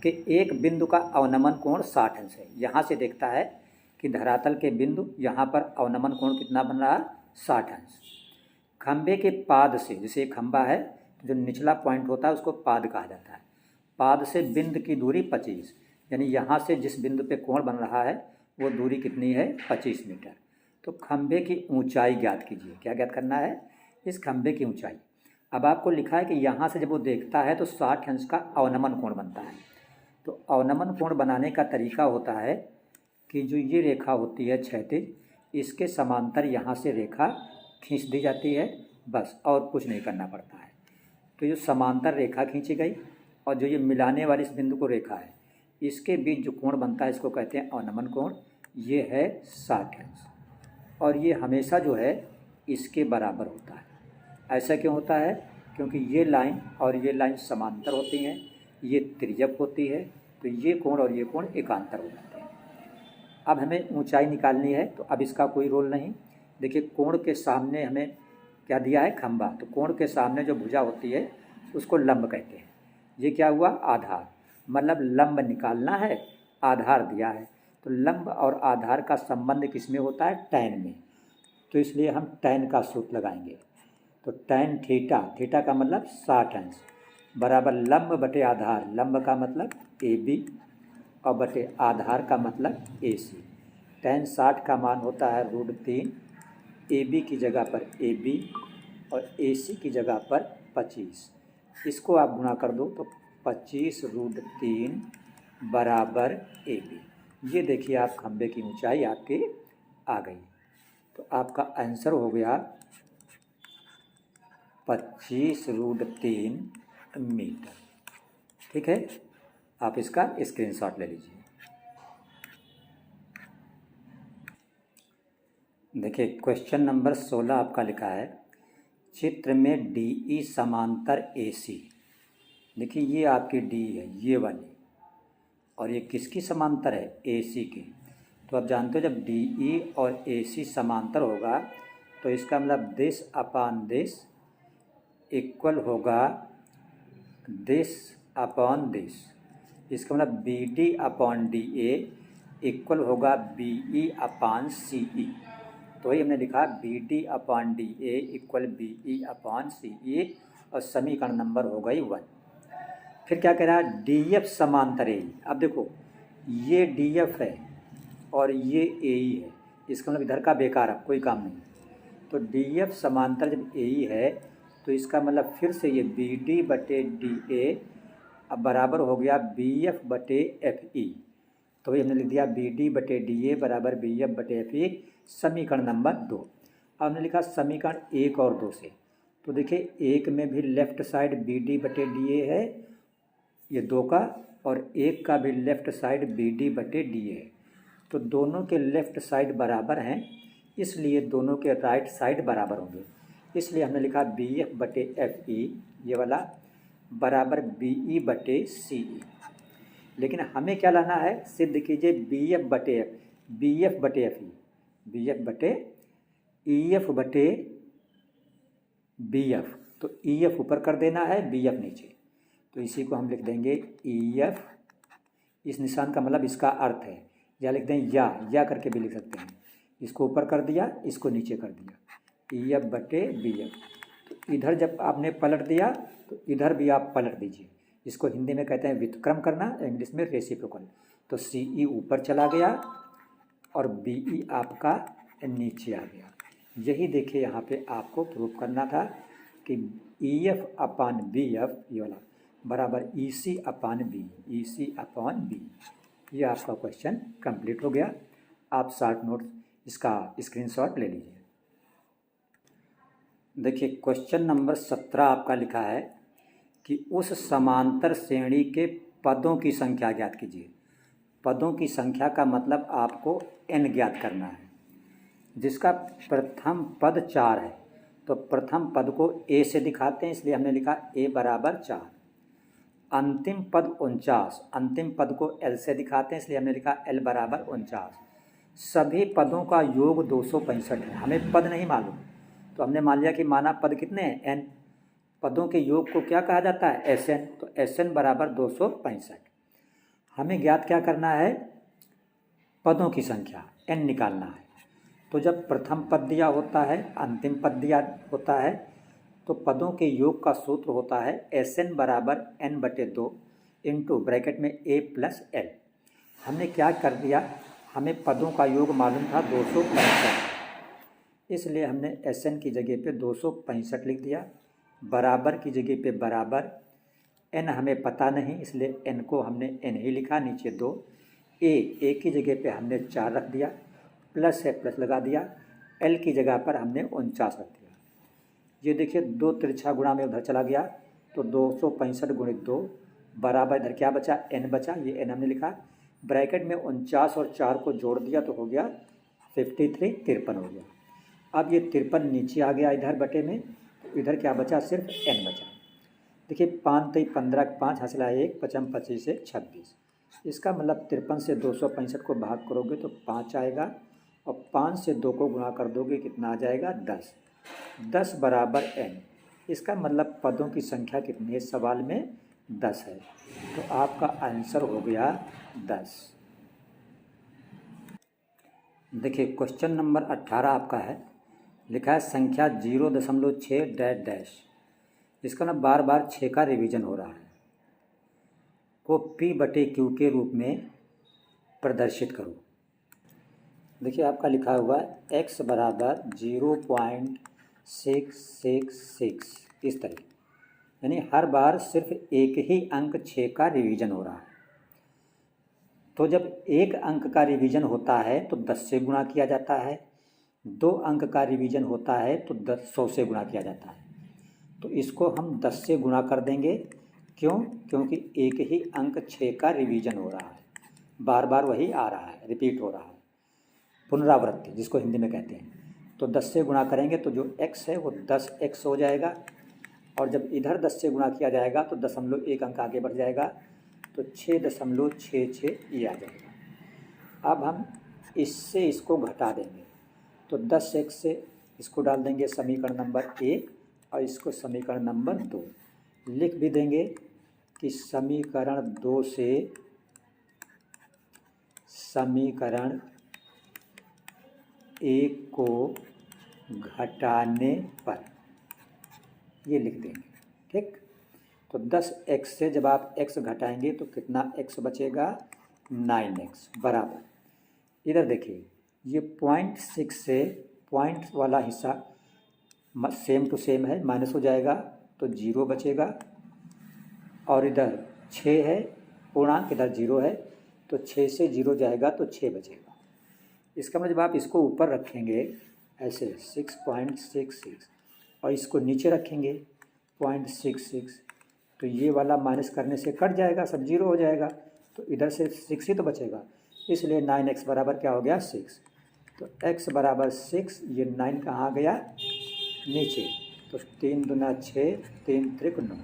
के एक बिंदु का अवनमन कोण 60 अंश है। यहाँ से देखता है कि धरातल के बिंदु यहाँ पर अवनमन कोण कितना बन रहा है 60 अंश। खंभे के पाद से, जैसे खंभा है जो निचला पॉइंट होता है उसको पाद कहा जाता है, पाद से बिंदु की दूरी 25, यानी यहाँ से जिस बिंदु पे कोण बन रहा है वो दूरी कितनी है 25 मीटर। तो खंभे की ऊंचाई ज्ञात कीजिए। क्या ज्ञात करना है? इस खंभे की ऊंचाई। अब आपको लिखा है कि यहाँ से जब वो देखता है तो 60 अंश का अवनमन कोण बनता है। तो अवनमन कोण बनाने का तरीका होता है कि जो ये रेखा होती है क्षैतिज, इसके समांतर यहाँ से रेखा खींच दी जाती है, बस, और कुछ नहीं करना पड़ता है। तो जो समांतर रेखा खींची गई और जो ये मिलाने वाली इस बिंदु को रेखा है, इसके बीच जो कोण बनता है इसको कहते हैं अवनमन कोण। ये है 60 अंश और ये हमेशा जो है इसके बराबर होता है। ऐसा क्यों होता है? क्योंकि ये लाइन और ये लाइन समांतर होती हैं, ये तिर्यक होती है, तो ये कोण और ये कोण एकांतर हो जाते हैं। अब हमें ऊंचाई निकालनी है, तो अब इसका कोई रोल नहीं। देखिए कोण के सामने हमें क्या दिया है? खंभा। तो कोण के सामने जो भुजा होती है उसको लंब कहते हैं। ये क्या हुआ? आधार, मतलब लंब निकालना है, आधार दिया है। तो लंब और आधार का संबंध किस में होता है? टैन में। तो इसलिए हम टैन का सूत्र लगाएंगे। तो टैन थीटा, थीटा का मतलब 60 अंश बराबर लंब बटे आधार, लंब का मतलब ए बी और बटे आधार का मतलब ए सी। टैन 60 का मान होता है √3, ए बी की जगह पर ए बी और ए सी की जगह पर 25। इसको आप गुणा कर दो तो 25√3 बराबर ए बी। ये देखिए आप खंभे की ऊंचाई आपके आ गई। तो आपका आंसर हो गया 25√3 मीटर। ठीक है, आप इसका स्क्रीनशॉट ले लीजिए। देखिए क्वेश्चन नंबर 16 आपका लिखा है, चित्र में DE समांतर AC। देखिए ये आपकी D है, ये वाली, और ये किसकी समांतर है? AC की। तो आप जानते हो जब DE और AC समांतर होगा तो इसका मतलब देश अपान देश इक्वल होगा देश अपान देश। इसका मतलब BD अपान DA इक्वल होगा BE अपान CE। तो वही हमने लिखा BD upon DA equal BE upon CE और समीकरण नंबर हो गई 1। फिर क्या कह रहा है? DF समांतर AE। अब देखो ये DF है और ये AE है, इसका मतलब इधर का बेकार है, कोई काम नहीं। तो DF समांतर जब AE है तो इसका मतलब फिर से ये BD बटे DA अब बराबर हो गया BF बटे FE। तो वही हमने लिख दिया BD बटे DA बराबर BF बटे FE, समीकरण नंबर 2। अब हमने लिखा समीकरण 1 और 2 से। तो देखिए एक में भी लेफ्ट साइड BD बटे DA है, ये 2 का, और एक का भी लेफ्ट साइड BD बटे DA है। तो दोनों के लेफ्ट साइड बराबर हैं, इसलिए दोनों के राइट साइड बराबर होंगे। इसलिए हमने लिखा BF बटे FE ये वाला बराबर BE बटे CE। लेकिन हमें क्या लाना है? सिद्ध कीजिए BF बटे FE, BF बटे EF बटे BF। तो EF ऊपर कर देना है, BF नीचे। तो इसी को हम लिख देंगे EF। इस निशान का मतलब इसका अर्थ है, या लिख दें या करके भी लिख सकते हैं। इसको ऊपर कर दिया, इसको नीचे कर दिया, EF बटे BF। तो इधर जब आपने पलट दिया तो इधर भी आप पलट दीजिए। इसको हिंदी में कहते हैं व्युत्क्रम करना, इंग्लिश में रेसिप्रोकल। तो CE ऊपर चला गया और BE आपका नीचे आ गया। यही देखिए यहाँ पे आपको प्रूफ करना था कि EF अपान BF ये वाला बराबर EC अपान B, EC अपान B। ये आपका क्वेश्चन कंप्लीट हो गया। आप शॉर्ट नोट इसका स्क्रीनशॉट ले लीजिए। देखिए क्वेश्चन नंबर 17 आपका लिखा है कि उस समांतर श्रेणी के पदों की संख्या ज्ञात कीजिए। पदों की संख्या का मतलब आपको n ज्ञात करना है, जिसका प्रथम पद 4 है। तो प्रथम पद को A से दिखाते हैं, इसलिए हमने लिखा A बराबर 4। अंतिम पद 49, अंतिम पद को L से दिखाते हैं, इसलिए हमने लिखा L बराबर 49। सभी पदों का योग 265 है। हमें पद नहीं मालूम, तो हमने मान लिया कि माना पद कितने हैं? n। पदों के योग को क्या कहा जाता है? Sn। तो Sn बराबर 265। हमें ज्ञात क्या करना है? पदों की संख्या n निकालना है। तो जब प्रथम पद दिया होता है, अंतिम पद दिया होता है, तो पदों के योग का सूत्र होता है Sn बराबर n/2 इंटू ब्रैकेट में a प्लस l। हमने क्या कर दिया, हमें पदों का योग मालूम था 265, इसलिए हमने Sn की जगह पे 265 लिख दिया, बराबर की जगह पे बराबर, n हमें पता नहीं इसलिए n को हमने n ही लिखा, नीचे 2, a की जगह पे हमने 4 रख दिया, प्लस है प्लस लगा दिया, l की जगह पर हमने 49 रख दिया। ये देखिए 2 तिरछा गुणा में उधर चला गया तो 265 गुणित 2 बराबर इधर क्या बचा, n बचा, ये n हमने लिखा, ब्रैकेट में 49 और 4 को जोड़ दिया तो हो गया 53, 53 हो गया। अब ये 53 नीचे आ गया इधर बटे में, तो इधर क्या बचा, सिर्फ n बचा। देखिए 5 3 15, 5 हासिल आया 1, 5 25 से 26, इसका मतलब 53 से 265 को भाग करोगे तो 5 आएगा, और 5 से 2 को गुणा कर दोगे कितना आ जाएगा, 10। 10 बराबर n, इसका मतलब पदों की संख्या कितनी है सवाल में, 10 है। तो आपका आंसर हो गया 10। देखिए क्वेश्चन नंबर 18 आपका है, लिखा है संख्या 0.6 डैश डैश, इसका ना बार बार 6 का रिवीजन हो रहा है, को P/Q के रूप में प्रदर्शित करो। देखिए आपका लिखा हुआ है x बराबर 0.666, इस तरह, यानी हर बार सिर्फ एक ही अंक 6 का रिवीजन हो रहा है। तो जब एक अंक का रिवीजन होता है तो 10 से गुणा किया जाता है, 2 अंक का रिवीजन होता है तो 100 से गुणा किया जाता है। तो इसको हम 10 से गुणा कर देंगे, क्यों, क्योंकि एक ही अंक 6 का रिवीजन हो रहा है, बार बार वही आ रहा है, रिपीट हो रहा है, पुनरावृत्ति जिसको हिंदी में कहते हैं। तो 10 से गुणा करेंगे तो जो x है वो 10x हो जाएगा, और जब इधर 10 से गुणा किया जाएगा तो 1 अंक आगे बढ़ जाएगा, तो 6.66 ये आ जाएगा। अब हम इससे इसको घटा देंगे, तो 10x से इसको डाल देंगे समीकरण नंबर 1 और इसको समीकरण नंबर 2, लिख भी देंगे कि समीकरण 2 से समीकरण 1 को घटाने पर, ये लिख देंगे, ठीक। तो 10x से जब आप x घटाएंगे तो कितना x बचेगा, 9x बराबर, इधर देखिए ये 0.6 से पॉइंट वाला हिस्सा सेम टू सेम है, माइनस हो जाएगा तो 0 बचेगा, और इधर 6 है पूर्णांक, इधर 0 है, तो 6 से 0 जाएगा तो 6 बचेगा। इसका मतलब जब आप इसको ऊपर रखेंगे ऐसे 6.66 और इसको नीचे रखेंगे 0.66, तो ये वाला माइनस करने से कट जाएगा, सब 0 हो जाएगा, तो इधर से 6 ही तो बचेगा, इसलिए 9x बराबर क्या हो गया, 6। तो x बराबर 6, ये 9 कहाँ गया, नीचे, तो 3 दूना 6, 3 त्रिक 9,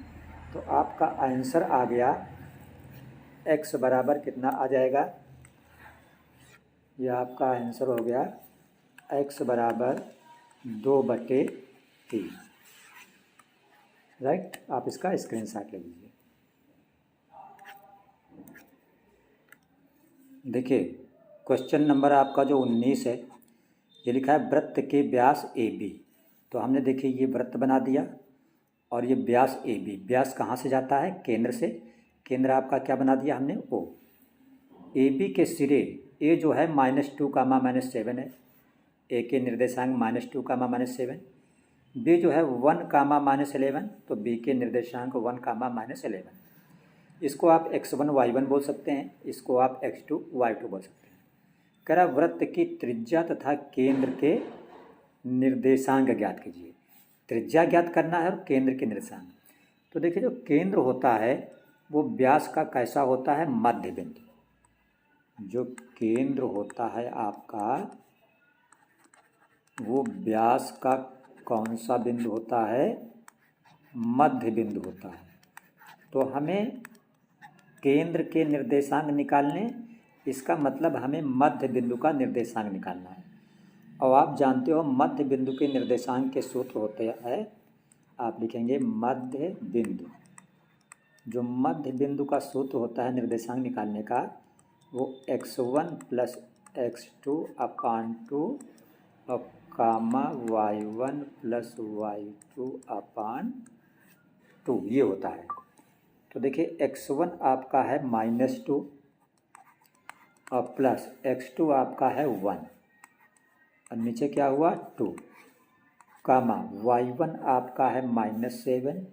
तो आपका आंसर आ गया x बराबर कितना आ जाएगा, यह आपका आंसर हो गया x बराबर 2/3, राइट। आप इसका स्क्रीनशॉट ले लीजिए। देखिए क्वेश्चन नंबर आपका जो 19 है, ये लिखा है वृत्त के व्यास AB, तो हमने देखिए ये वृत्त बना दिया, और ये व्यास AB, व्यास कहाँ से जाता है, केंद्र से, केंद्र आपका क्या बना दिया हमने, O। AB के सिरे A जो है -2, -7 है, A के निर्देशांक -2, -7, B जो है 1, -11, तो B के निर्देशांक 1, -11, इसको आप x1 y1 बोल सकते हैं, इसको आप x2 y2 बोल सकते हैं। कह रहा वृत्त की त्रिज्या तथा केंद्र के निर्देशांक ज्ञात कीजिए। त्रिज्या ज्ञात करना है और केंद्र के निर्देशांक। तो देखिए जो केंद्र होता है वो व्यास का कैसा होता है, मध्य बिंदु। जो केंद्र होता है आपका वो व्यास का कौन सा बिंदु होता है, मध्य बिंदु होता है। तो हमें केंद्र के निर्देशांक निकालने, इसका मतलब हमें मध्य बिंदु का निर्देशांक निकालना है। और आप जानते हो मध्य बिंदु के निर्देशांक के सूत्र होते हैं, आप लिखेंगे मध्य बिंदु। जो मध्य बिंदु का सूत्र होता है निर्देशांक निकालने का, वो x1 + x2/2 और कामा y1 प्लस y2/2 ये होता है। तो देखिए x1 आपका है -2 और प्लस x2 आपका है 1 और नीचे क्या हुआ 2, कामा y1 आपका है -7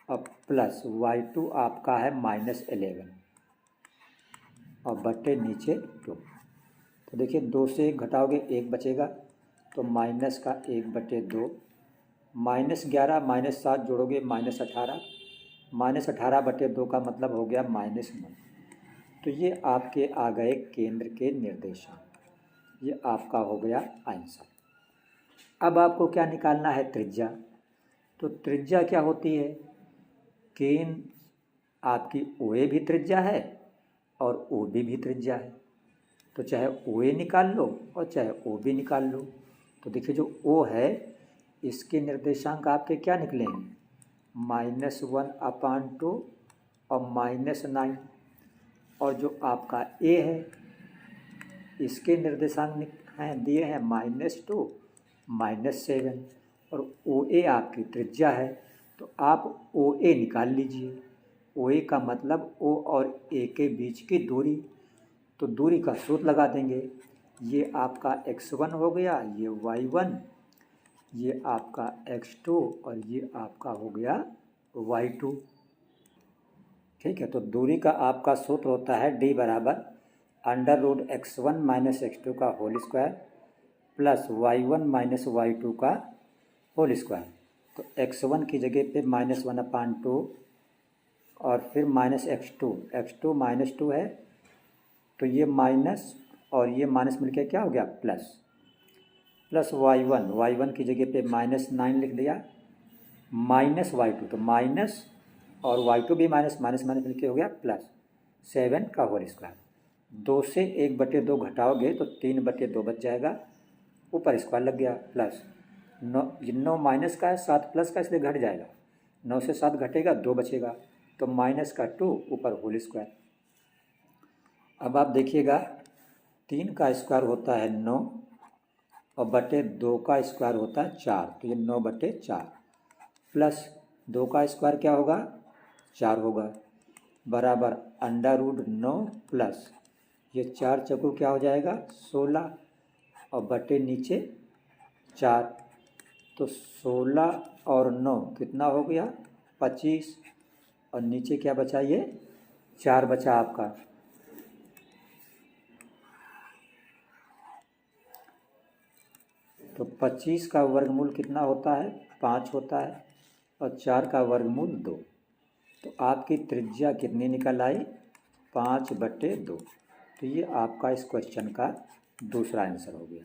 और प्लस y2 आपका है -11 और बटे नीचे 2। तो देखिए 2 से 1 घटाओगे 1 बचेगा, तो माइनस का 1/2, -11 -7 जोड़ोगे -18, -18/2 का मतलब हो गया -9। तो ये आपके आ गए केंद्र के निर्देशांक, ये आपका हो गया आंसर। अब आपको क्या निकालना है, त्रिज्या। तो त्रिज्या क्या होती है, केंद्र आपकी OA भी त्रिज्या है और OB भी त्रिज्या है। तो चाहे OA निकाल लो और चाहे OB निकाल लो। तो देखिए जो O है इसके निर्देशांक आपके क्या निकले हैं, -1/2 और -9, और जो आपका A है इसके निर्देशांक हैं दिए हैं -2 -7 और OA आपकी त्रिज्या है। तो आप OA निकाल लीजिए। OA का मतलब O और A के बीच की दूरी, तो दूरी का सूत्र लगा देंगे। ये आपका x1 हो गया, ये y1, ये आपका x2 और ये आपका हो गया y2। ठीक है, तो दूरी का आपका सूत्र होता है D बराबर √x1 - x2 का whole square plus y1 - y2 का होल स्क्वायर। तो x1 की जगह पे -1/2 और फिर -x2 -2 है, तो ये माइनस और ये माइनस मिलकर क्या हो गया प्लस y1 की जगह पे -9 लिख दिया, -y2 तो माइनस और y2 भी माइनस मिलकर हो गया +7 का होल स्क्वायर। 2 से 1/2 घटाओगे तो 3/2 बच जाएगा, ऊपर स्क्वायर लग गया प्लस 9 माइनस का है 7 प्लस का, इसलिए घट जाएगा। 9 से 7 घटेगा 2 बचेगा, तो -2 ऊपर होल स्क्वायर। अब आप देखिएगा 3 का स्क्वायर होता है 9 और बटे 2 का स्क्वायर होता है 4, तो ये 9/4 प्लस 2 का स्क्वायर क्या होगा 4 होगा बराबर √9 प्लस ये 4 चौको क्या हो जाएगा 16 और बटे नीचे 4, तो 16 और 9 कितना हो गया 25 और नीचे क्या बचा, ये 4 बचा आपका। तो 25 का वर्गमूल कितना होता है 5 होता है और 4 का वर्गमूल 2। तो आपकी त्रिज्या कितनी निकल आई 5/2। तो ये आपका इस क्वेश्चन का दूसरा आंसर हो गया।